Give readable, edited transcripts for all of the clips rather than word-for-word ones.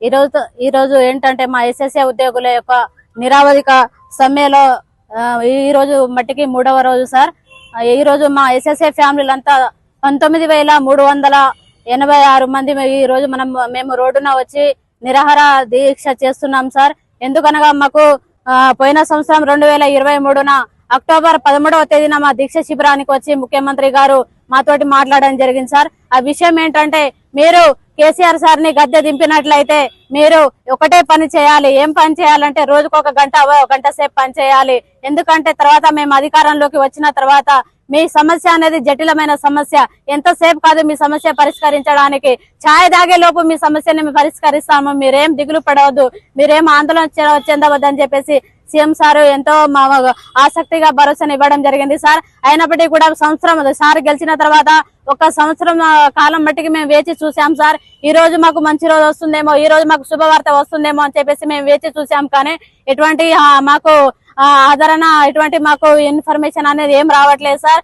ఈ రోజు ఏంటంటే మా ఎస్ఎస్ఏ ఉద్యోగుల యొక్క నిరావధిక సమ్మెలో ఈ రోజు మట్టికి 3వ రోజు సార్. ఈ రోజు మా ఎస్ఎస్ఏ ఫ్యామిలీలంతా 19,386 మంది ఈ రోజు మేము రోడ్డున వచ్చి నిరాహార దీక్ష చేస్తున్నాం సార్. ఎందుకనగా మాకు పోయిన సంవత్సరం 2023న అక్టోబర్ 13వ తేదీన మా దీక్ష శిబిరానికి వచ్చి ముఖ్యమంత్రి గారు మాతోటి మాట్లాడడం జరిగింది సార్. ఆ విషయం ఏంటంటే, మీరు కేసీఆర్ సార్ ని గద్దె దింపినట్లయితే మీరు ఒకటే పని చేయాలి. ఏం పని చేయాలంటే రోజుకు ఒక గంట సేపు పని చేయాలి. ఎందుకంటే తర్వాత మేము అధికారంలోకి వచ్చిన తర్వాత మీ సమస్య అనేది జటిలమైన సమస్య, ఎంతసేపు కాదు మీ సమస్య పరిష్కరించడానికి. ఛాయ్ దాగే లోపు మీ సమస్యని మేము పరిష్కరిస్తాము, మీరేం దిగులు పడవద్దు, మీరేం ఆందోళన చెందవద్దని చెప్పేసి సీఎం సార్ ఎంతో ఆసక్తిగా భరోసాను ఇవ్వడం జరిగింది సార్. అయినప్పటికీ కూడా సంవత్సరం సార్ గెలిచిన తర్వాత ఒక సంవత్సరం కాలం మట్టికి మేము వేచి చూసాం సార్. ఈ రోజు మాకు మంచి రోజు వస్తుందేమో, ఈ రోజు మాకు శుభవార్త వస్తుందేమో అని చెప్పేసి మేము వేచి చూసాం. కానీ ఎటువంటి మాకు ఆదరణ, ఎటువంటి మాకు ఇన్ఫర్మేషన్ అనేది ఏం రావట్లేదు సార్.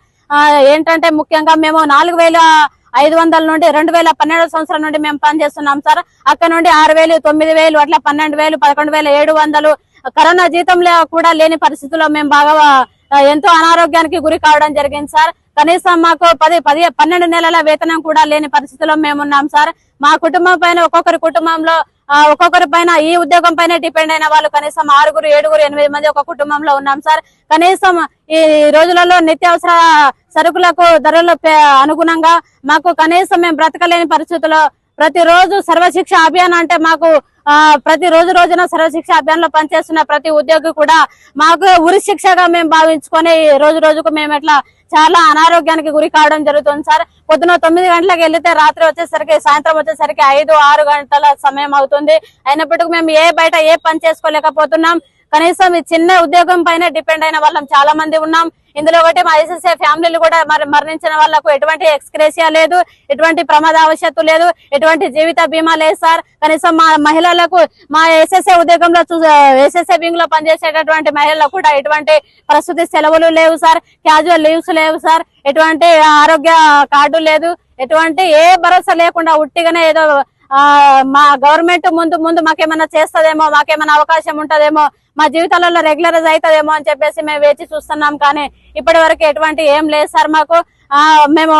ఏంటంటే ముఖ్యంగా మేము 4,500 నుండి 2012 సంవత్సరం నుండి మేము పనిచేస్తున్నాం సార్. అక్కడ నుండి 6,000, 9,000 అట్లా 12,000, 11,700 కరోనా జీతంలో కూడా లేని పరిస్థితుల్లో మేము బాగా ఎంతో అనారోగ్యానికి గురి కావడం జరిగింది సార్. కనీసం మాకు 12 నెలల వేతనం కూడా లేని పరిస్థితిలో మేము ఉన్నాం సార్. మా కుటుంబం పైన ఒక్కొక్కరి కుటుంబంలో ఒక్కొక్కరి పైన ఈ ఉద్యోగం పైన డిపెండ్ అయిన వాళ్ళు కనీసం 6, 7, 8 మంది ఒక కుటుంబంలో ఉన్నాం సార్. కనీసం ఈ రోజులలో నిత్యావసర సరుకులకు ధరల అనుగుణంగా మాకు కనీసం మేము బ్రతకలేని పరిస్థితుల్లో ప్రతిరోజు సర్వశిక్ష అభియాన్ అంటే మాకు ప్రతి రోజున సర్వశిక్ష అభియాన్ లో పనిచేస్తున్న ప్రతి ఉద్యోగి కూడా మాకు ఉరి శిక్షగా మేము భావించుకొని రోజుకు మేము ఎట్లా చాలా అనారోగ్యానికి గురి కావడం జరుగుతుంది సార్. పొద్దున 9 గంటలకు వెళ్తే రాత్రి వచ్చేసరికి, సాయంత్రం వచ్చేసరికి 5, 6 గంటల సమయం అవుతుంది. అయినప్పటికీ మేము బయట ఏ పని చేసుకోలేకపోతున్నాం. కనీసం ఈ చిన్న ఉద్యోగం పైన డిపెండ్ అయిన వాళ్ళం చాలా మంది ఉన్నాం. ఇందులో ఒకటి మా ఎస్ఎస్ఏ ఫ్యామిలీలు కూడా మరణించిన వాళ్ళకు ఎటువంటి ఎక్స్గ్రేషియా లేదు, ఎటువంటి ప్రమాదవశత్తు లేదు, ఎటువంటి జీవిత బీమా లేదు సార్. కనీసం మా మహిళలకు, మా ఎస్ఎస్ఏ ఉద్యోగంలో ఎస్ఎస్ఏ వింగ్ లో పనిచేసేటటువంటి మహిళలకు కూడా ఎటువంటి ప్రస్తుత సెలవులు లేవు సార్, క్యాజువల్ లీవ్స్ లేవు సార్, ఎటువంటి ఆరోగ్య కార్డు లేదు, ఎటువంటి ఏ భరోసా లేకుండా ఉట్టిగానే ఏదో మా గవర్నమెంట్ ముందు మాకేమైనా చేస్తదేమో, మాకేమైనా అవకాశం ఉంటదేమో, మా జీవితాలలో రెగ్యులరైజ్ అవుతుందేమో అని చెప్పేసి మేము వేచి చూస్తున్నాం. కానీ ఇప్పటి వరకు ఎటువంటి ఏం లేదు సార్. మాకు మేము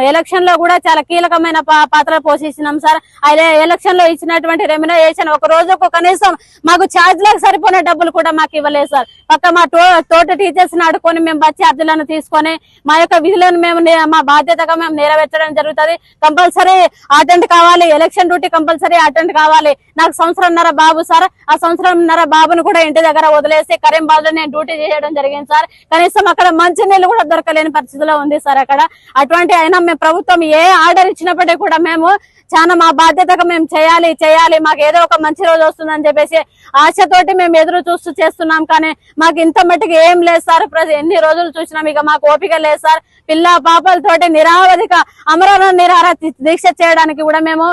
ఎలక్షన్ లో కూడా చాలా కీలకమైన పాత్ర పోషించినాం సార్. అదే ఎలక్షన్ లో ఇచ్చినటువంటి రెమ్యునరేషన్ ఒక రోజుకు కనీసం మాకు ఛార్జ్ లకు సరిపోయిన డబ్బులు కూడా మాకు ఇవ్వలేదు సార్. పక్క మా తోటి టీచర్స్ ని ఆడుకొని మేము బస్ ఛార్జీలను తీసుకొని మా యొక్క విధులను మేము మా బాధ్యతగా మేము నెరవేర్చడం జరుగుతుంది. కంపల్సరీ అటెండ్ కావాలి, ఎలక్షన్ డ్యూటీ కంపల్సరీ అటెండ్ కావాలి. నాకు 1.5 సంవత్సరం బాబు సార్. ఆ 1.5 సంవత్సరం బాబును కూడా ఇంటి దగ్గర వదిలేసి కరీంబాద్ లో నేను డ్యూటీ చేయడం జరిగింది సార్. కనీసం అక్కడ మంచి నీళ్లు కూడా దొరకలేని పరిస్థితిలో ఉంది సార్. అక్కడ అటువంటి అయినా మేము ప్రభుత్వం ఏ ఆర్డర్ ఇచ్చినప్పటికీ కూడా మేము చాలా మా బాధ్యతగా మేము చేయాలి, మాకు ఏదో ఒక మంచి రోజు వస్తుందని చెప్పేసి ఆశతోటి మేము ఎదురు చూస్తూ చేస్తున్నాం. కానీ మాకు ఇంత మట్టికి ఏం లేదు సార్. ఎన్ని రోజులు చూసినాం, ఇక మాకు ఓపిక లేదు సార్. పిల్ల పాపలతోటి నిరావధిక అమరణ నిరాహార దీక్ష చేయడానికి కూడా మేము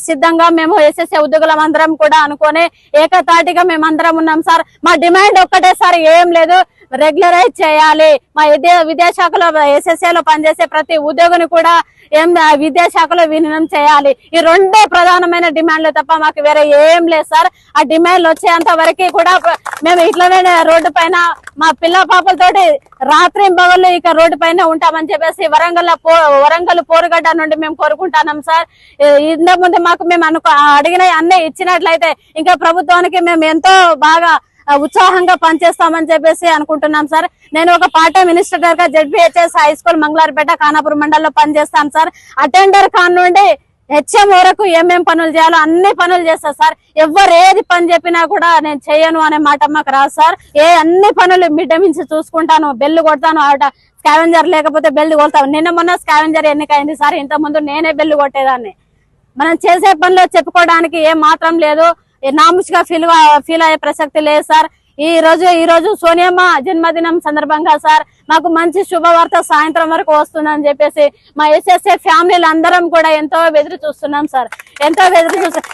సిద్ధంగా మేము ఎస్ఎస్ఏ ఉద్యోగులం అందరం కూడా అనుకొని ఏకతాటిగా మేమందరం ఉన్నాం సార్. మా డిమాండ్ ఒక్కటే సార్, ఏం లేదు, రెగ్యులరైజ్ చేయాలి. మా విద్యాశాఖలో ఎస్ఎస్ఏలో పనిచేసే ప్రతి ఉద్యోగిని కూడా విద్యాశాఖలో విలీనం చేయాలి. ఈ 2 ప్రధానమైన డిమాండ్లు తప్ప మాకు వేరే ఏం లేదు సార్. ఆ డిమాండ్లు వచ్చేంత వరకు కూడా మేము ఇట్లనే రోడ్డు పైన మా పిల్ల పాపలతోటి రాత్రి పగళ్ళు ఇక రోడ్డు పైన ఉంటామని చెప్పేసి వరంగల్ పోరుగడ్డ నుండి మేము కోరుకుంటున్నాం సార్. ఇంతకు ముందు మాకు మేము అడిగిన అన్నీ ఇచ్చినట్లయితే ఇంకా ప్రభుత్వానికి మేము ఎంతో బాగా ఉత్సాహంగా పనిచేస్తామని చెప్పేసి అనుకుంటున్నాం సార్. నేను ఒక పార్ట్ టైం మినిస్టర్ గా జెడ్పీహెచ్ఎస్ హై స్కూల్ మంగళారిపేట ఖానాపూర్ మండలంలో పనిచేస్తాను సార్. అటెండర్ కాన్ నుండి హెచ్ఎం వరకు ఏమేం పనులు చేయాలో అన్ని పనులు చేస్తా సార్. ఎవరు ఏది పని చెప్పినా కూడా నేను చెయ్యను అనే మాట మాకు రాదు సార్. అన్ని పనులు మిడ్ మించి చూసుకుంటాను, బెల్లు కొడతాను, ఆట స్కావెంజర్ లేకపోతే బెల్లు కొడతాను. మొన్న స్కావెంజర్ ఎన్నికైంది సార్. ఇంత ముందు నేనే బెల్లు కొట్టేదాన్ని. మనం చేసే పనిలో చెప్పుకోవడానికి ఏం మాత్రం లేదు, నాముషిగా ఫీల్ అయ్యే ప్రసక్తి లేదు సార్. ఈ రోజు సోనియమ్మ జన్మదినం సందర్భంగా సార్ మాకు మంచి శుభవార్త సాయంత్రం వరకు వస్తుందని చెప్పేసి మా ఎస్ఎస్ఏ ఫ్యామిలీలు అందరం కూడా ఎంతో ఎదురు చూస్తున్నాం సార్. ఎంతో ఎదురు చూస్తున్నాం.